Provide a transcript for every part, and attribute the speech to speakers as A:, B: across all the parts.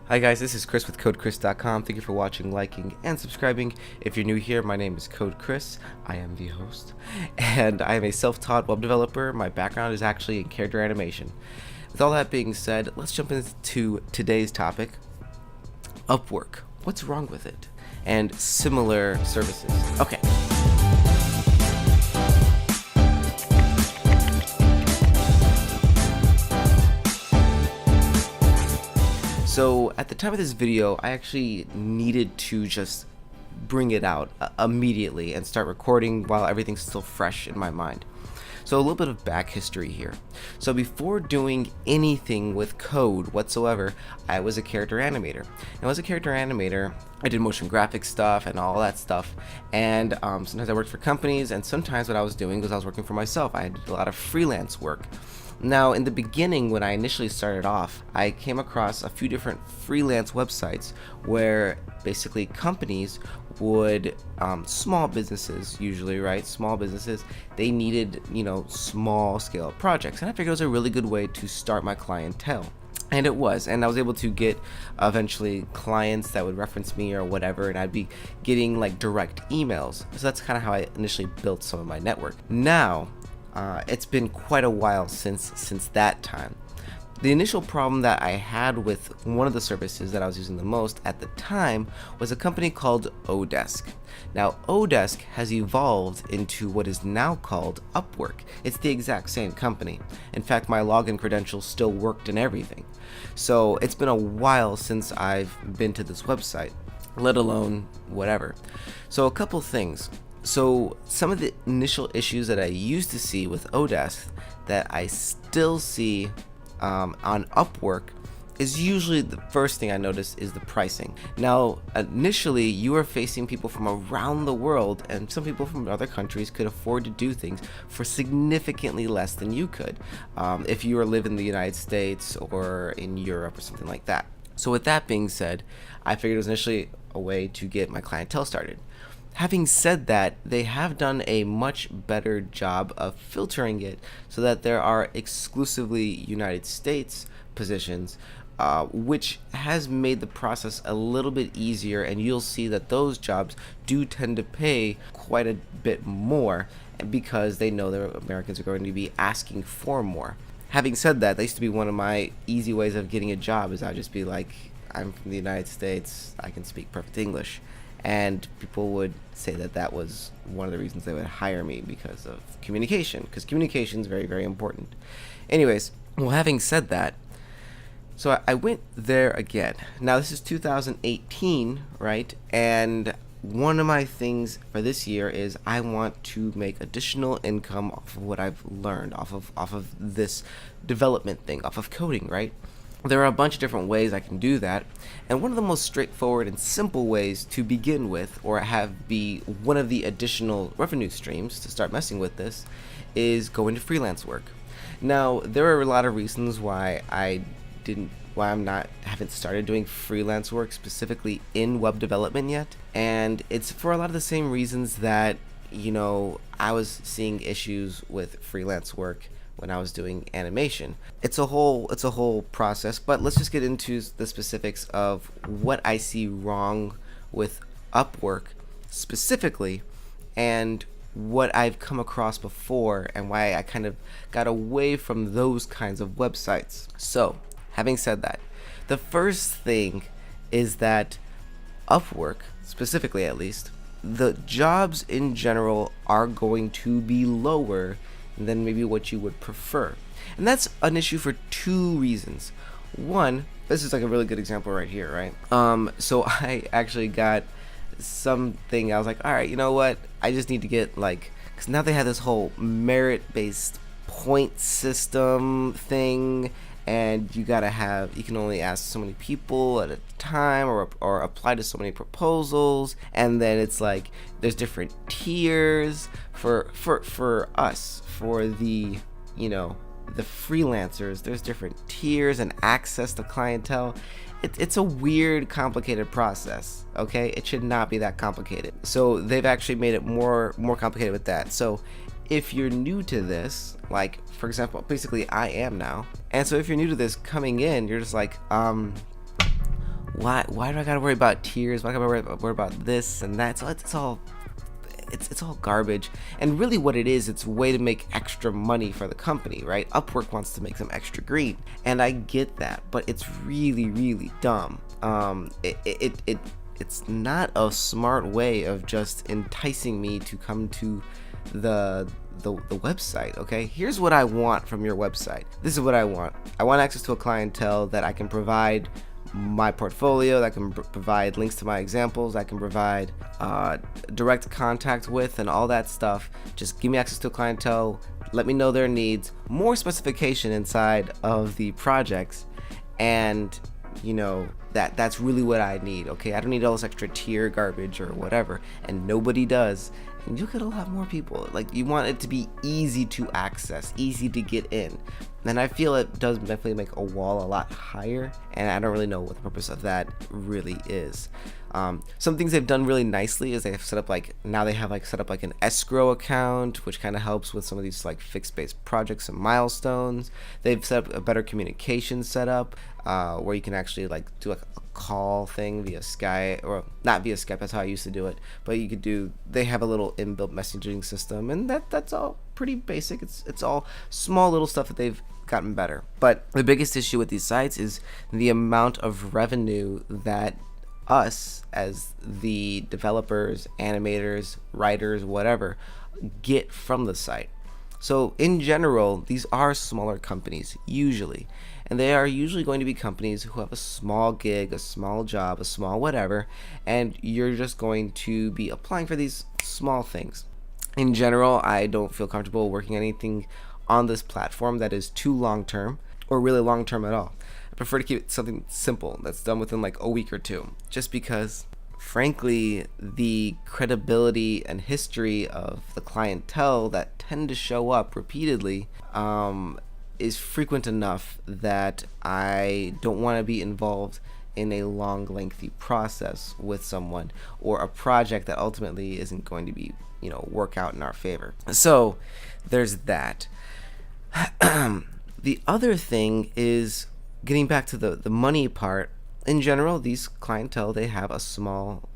A: Hi guys, this is Chris with CodeChris.com. Thank you for watching, liking, and subscribing. If you're new here, my name is Code Chris. I am the host, and I am a self-taught web developer. My background is actually in character animation. With all that being said, let's jump into today's topic, UpWork. What's wrong with it? And similar services. Okay. So at the time of this video, I actually needed to just bring it out immediately and start recording while everything's still fresh in my mind. So a little bit of back history here. So before doing anything with code whatsoever, I was a character animator. And as a character animator, I did motion graphic stuff and all that stuff. And sometimes I worked for companies, and sometimes what I was doing was I was working for myself. I did a lot of freelance work. Now, in the beginning, when I initially started off, I came across a few different freelance websites where basically companies would, small businesses usually, right? Small businesses, they needed, small scale projects. And I figured it was a really good way to start my clientele. And it was, and I was able to get eventually clients that would reference me or whatever, and I'd be getting like direct emails. So that's kind of how I initially built some of my network. Now, it's been quite a while since that time. The initial problem that I had with one of the services that I was using the most at the time was a company called Odesk. Now, Odesk has evolved into what is now called UpWork. It's the exact same company. In fact, my login credentials still worked and everything. So it's been a while since I've been to this website, let alone whatever. So a couple things. So some of the initial issues that I used to see with Odesk that I still see on UpWork is usually the first thing I notice is the pricing. Now, initially, you are facing people from around the world, and some people from other countries could afford to do things for significantly less than you could if you were living in the United States or in Europe or something like that. So with that being said, I figured it was initially a way to get my clientele started. Having said that, they have done a much better job of filtering it so that there are exclusively United States positions, which has made the process a little bit easier, and you'll see that those jobs do tend to pay quite a bit more because they know that Americans are going to be asking for more. Having said that, used to be one of my easy ways of getting a job is I'd just be like, I'm from the United States, I can speak perfect English. And people would say that that was one of the reasons they would hire me because of communication, because communication is very, very important. Anyways, well, having said that, so I went there again. Now, this is 2018, right? And one of my things for this year is I want to make additional income off of what I've learned, off of this development thing, off of coding, right? There are a bunch of different ways I can do that, and one of the most straightforward and simple ways to begin with, or have be one of the additional revenue streams to start messing with this, is go into freelance work. Now, there are a lot of reasons why haven't started doing freelance work specifically in web development yet, and it's for a lot of the same reasons that I was seeing issues with freelance work when I was doing animation. It's a whole process, but let's just get into the specifics of what I see wrong with UpWork specifically, and what I've come across before, and why I kind of got away from those kinds of websites. So, having said that, the first thing is that UpWork, specifically at least, the jobs in general are going to be lower than maybe what you would prefer. And that's an issue for two reasons. One, this is like a really good example right here, right? So I actually got something, I was like, all right, you know what? I just need to get because now they have this whole merit-based point system thing, and you can only ask so many people at a time or apply to so many proposals, and then it's like there's different tiers for us, for the the freelancers. There's different tiers and access to clientele. It's a weird, complicated process, okay? It should not be that complicated. So they've actually made it more complicated with that. So if you're new to this, like for example, basically I am now, and so if you're new to this coming in, you're just like, why do I gotta worry about tiers? Why do I gotta worry about this and that? So it's all garbage. And really what it is, it's a way to make extra money for the company, right? UpWork wants to make some extra green, and I get that, but it's really dumb. It's not a smart way of just enticing me to come to the website. Okay, here's what I want from your website. This is what I want. I want access to a clientele that I can provide my portfolio, that can provide links to my examples, I can provide direct contact with, and all that stuff. Just give me access to a clientele, let me know their needs, more specification inside of the projects, and that's really what I need. Okay, I don't need all this extra tier garbage or whatever, and nobody does. And you'll get a lot more people. Like, you want it to be easy to access, easy to get in. And I feel it does definitely make a wall a lot higher, and I don't really know what the purpose of that really is. Some things they've done really nicely is they've set up set up an escrow account, which kind of helps with some of these like fixed-based projects and milestones. They've set up a better communication setup where you can actually like do like a call thing via Skype, or not via Skype, that's how I used to do it, but they have a little inbuilt messaging system, and that's all pretty basic. It's all small little stuff that they've gotten better. But the biggest issue with these sites is the amount of revenue that us as the developers, animators, writers, whatever, get from the site. So in general, these are smaller companies usually, and they are usually going to be companies who have a small gig, a small job, a small whatever, and you're just going to be applying for these small things. In general, I don't feel comfortable working anything on this platform that is too long term, or really long term at all. I prefer to keep it something simple that's done within like a week or two, just because frankly the credibility and history of the clientele that tend to show up repeatedly is frequent enough that I don't want to be involved in a long, lengthy process with someone, or a project that ultimately isn't going to be work out in our favor. So there's that. The other thing is, getting back to the money part. In general, these clientele, they have a small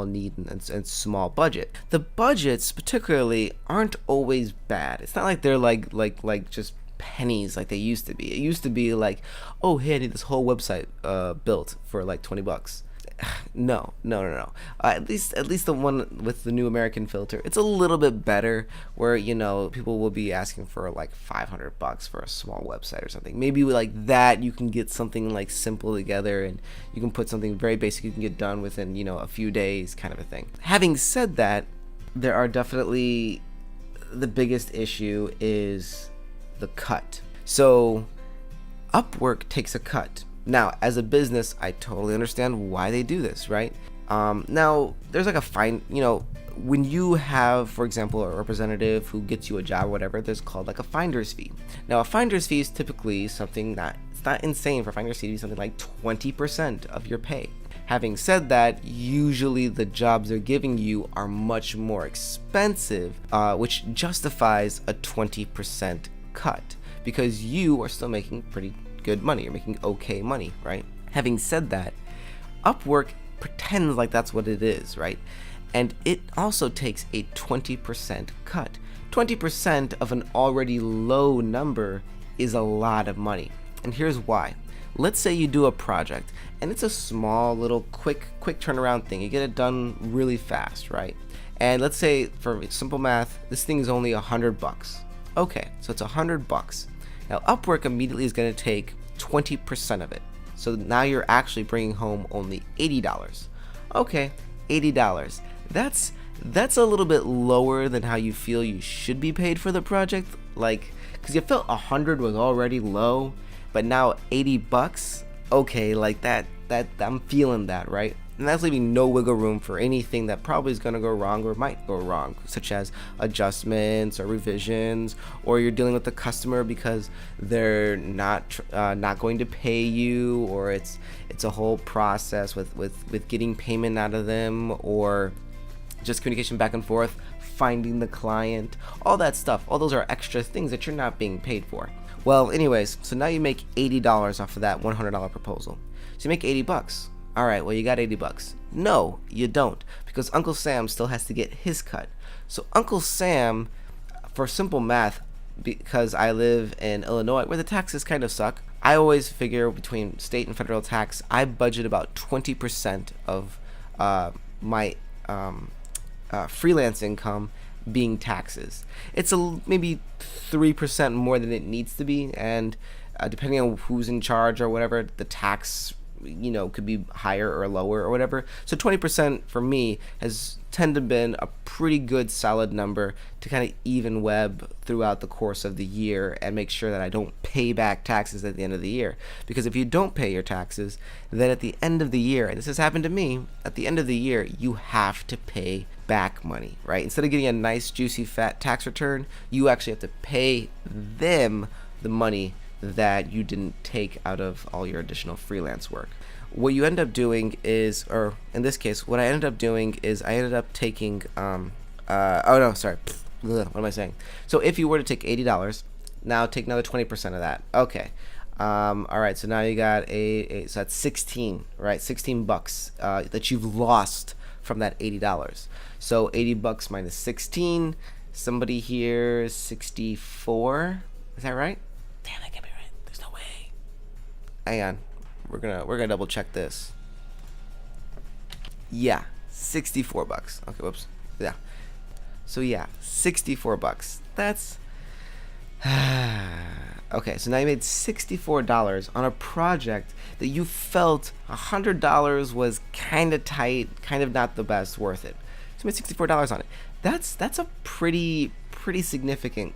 A: need and small budget. The budgets particularly aren't always bad. It's not like they're like just pennies like they used to be. It used to be like, oh hey, I need this whole website built for like $20. No. At least the one with the new American filter, it's a little bit better, where people will be asking for like $500 for a small website or something. Maybe like that you can get something like simple together, and you can put something very basic you can get done within a few days, kind of a thing. Having said that, there are definitely, the biggest issue is the cut. So UpWork takes a cut. Now, as a business, I totally understand why they do this, right? Now, there's like a fine, when you have, for example, a representative who gets you a job or whatever, there's called like a finder's fee. Now, a finder's fee is typically something that, it's not insane for a finder's fee to be something like 20% of your pay. Having said that, usually the jobs they're giving you are much more expensive, which justifies a 20% cut, because you are still making pretty good money. You're making okay money, right? Having said that, UpWork pretends like that's what it is, right? And it also takes a 20% cut. 20% of an already low number is a lot of money. And here's why. Let's say you do a project and it's a small little quick turnaround thing. You get it done really fast, right? And let's say, for simple math, this thing is only $100. Okay, so it's $100. Now UpWork immediately is going to take 20% of it. So now you're actually bringing home only $80. Okay, $80. That's a little bit lower than how you feel you should be paid for the project. Like, because you felt 100 was already low, but now $80. Okay, like that I'm feeling that, right? And that's leaving no wiggle room for anything that probably is going to go wrong or might go wrong, such as adjustments or revisions, or you're dealing with the customer because they're not going to pay you, or it's a whole process with getting payment out of them, or just communication back and forth, finding the client, all that stuff. All those are extra things that you're not being paid for. Well, anyways, so now you make $80 off of that $100 proposal. So you make $80. All right, well, you got 80 bucks. No, you don't, because Uncle Sam still has to get his cut. So Uncle Sam, for simple math, because I live in Illinois where the taxes kind of suck, I always figure between state and federal tax, I budget about 20% of my freelance income being taxes. It's maybe 3% more than it needs to be, and depending on who's in charge or whatever, the tax could be higher or lower or whatever. So 20% for me has tended to been a pretty good solid number to kind of even web throughout the course of the year and make sure that I don't pay back taxes at the end of the year. Because if you don't pay your taxes, then at the end of the year, and this has happened to me, at the end of the year, you have to pay back money, right? Instead of getting a nice juicy fat tax return, you actually have to pay them the money that you didn't take out of all your additional freelance work. What you end up doing is, or in this case, what I ended up doing is I ended up taking, what am I saying? So if you were to take $80, now take another 20% of that. Okay. All right. So now you got so that's 16, right? 16 bucks that you've lost from that $80. So 80 bucks minus 16. Somebody here, 64. Is that right? Damn, that can't be right. There's no way. Hang on. We're gonna double check this. Yeah, 64 bucks. Okay, whoops. Yeah. So yeah, 64 bucks. That's okay. So now you made $64 on a project that you felt $100 was kind of tight, kind of not the best, worth it. So you made $64 on it. That's a pretty significant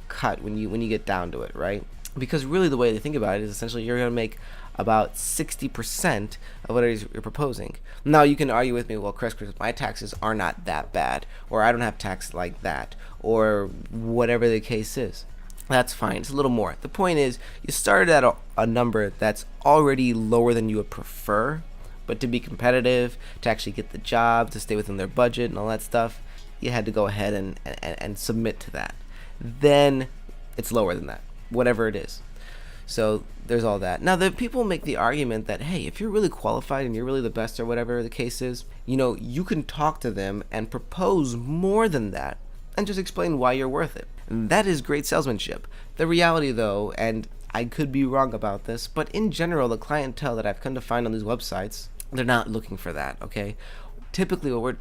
A: cut when you get down to it, right? Because really the way to think about it is essentially you're gonna make about 60% of what it is you're proposing. Now you can argue with me, well, Chris, my taxes are not that bad, or I don't have tax like that, or whatever the case is. That's fine. It's a little more. The point is, you started at a number that's already lower than you would prefer, but to be competitive, to actually get the job, to stay within their budget and all that stuff, you had to go ahead and submit to that. Then it's lower than that, whatever it is. So there's all that. Now, the people make the argument that, hey, if you're really qualified and you're really the best or whatever the case is, you can talk to them and propose more than that and just explain why you're worth it. And that is great salesmanship. The reality, though, and I could be wrong about this, but in general, the clientele that I've come to find on these websites, they're not looking for that, okay? Typically, what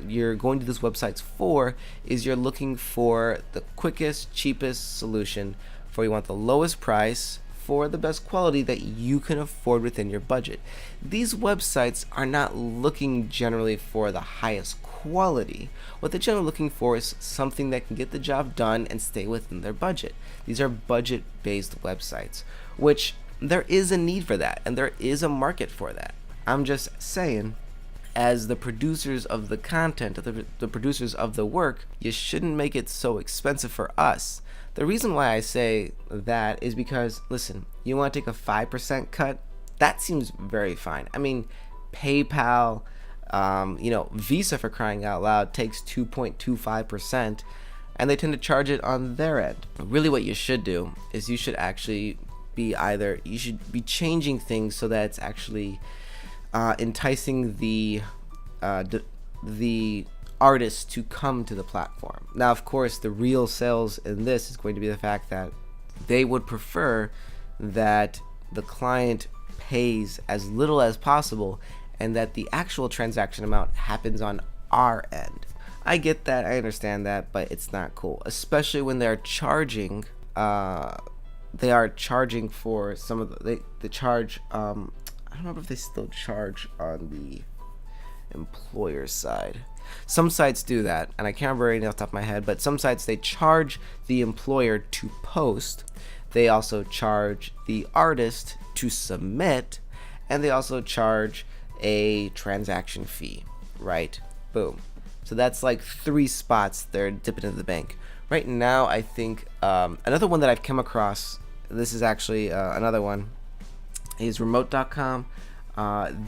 A: you're going to these websites for is you're looking for the quickest, cheapest solution for you want the lowest price for the best quality that you can afford within your budget. These websites are not looking generally for the highest quality. What they're generally looking for is something that can get the job done and stay within their budget. These are budget-based websites, which there is a need for that, and there is a market for that. I'm just saying, as the producers of the content, the producers of the work, you shouldn't make it so expensive for us. The reason why I say that is because, listen, you want to take a 5% cut? That seems very fine. I mean, PayPal, Visa, for crying out loud, takes 2.25%, and they tend to charge it on their end. Really what you should do is you should actually be changing things so that it's actually enticing the artists to come to the platform. Now, of course, the real sales in this is going to be the fact that they would prefer that the client pays as little as possible and that the actual transaction amount happens on our end. I get that, I understand that, but it's not cool, especially when they're charging. They are charging for some of the they charge. I don't remember if they still charge on the employer side. Some sites do that, and I can't remember anything off the top of my head, but some sites, they charge the employer to post. They also charge the artist to submit, and they also charge a transaction fee, right? Boom. So that's like 3 spots they're dipping into the bank. Right now, I think another one that I've come across, this is actually another one, is remote.com.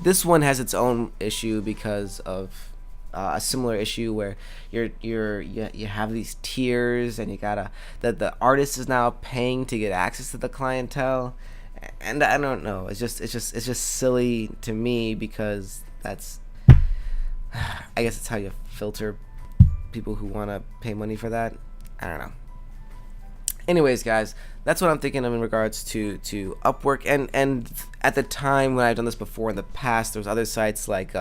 A: This one has its own issue because of a similar issue where you have these tiers, and you gotta, that the artist is now paying to get access to the clientele, And I don't know. It's just silly to me, because that's, I guess it's how you filter people who want to pay money for that. I don't know. Anyways, guys, that's what I'm thinking of in regards to Upwork. And at the time when I've done this before in the past, there was other sites like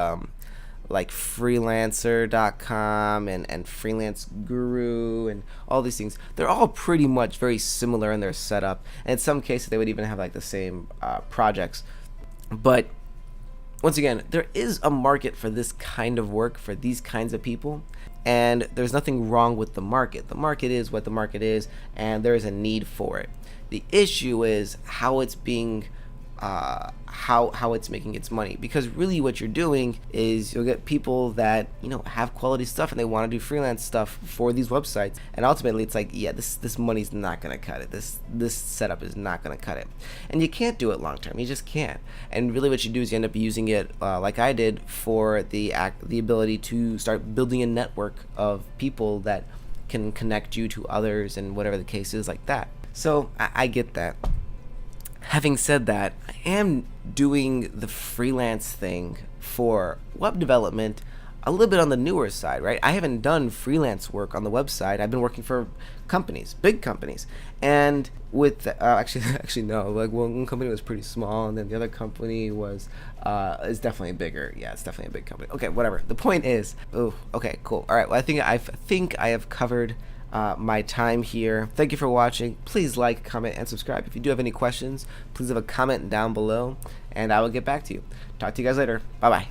A: freelancer.com and freelance guru and all these things. They're all pretty much very similar in their setup, and in some cases they would even have like the same projects. But once again, there is a market for this kind of work, for these kinds of people, and there's nothing wrong with the market. The market is what the market is, and there is a need for it. The issue is how it's being how it's making its money, because really what you're doing is you'll get people that, you know, have quality stuff and they want to do freelance stuff for these websites, and ultimately it's like, yeah, this money's not going to cut it. This setup is not going to cut it, and you can't do it long term. You just can't. And really what you do is you end up using it like I did, for the ability to start building a network of people that can connect you to others, and whatever the case is, like that. So I get that. Having said that, I am doing the freelance thing for web development a little bit on the newer side, right? I haven't done freelance work on the website. I've been working for companies, big companies, and with actually no, like one company was pretty small, and then the other company was is definitely bigger. Yeah, it's definitely a big company. Okay, whatever. The point is, oh, okay, cool. All right, well, I think I have covered my time here. Thank you for watching. Please like, comment, and subscribe. If you do have any questions, please leave a comment down below, and I will get back to you. Talk to you guys later. Bye bye.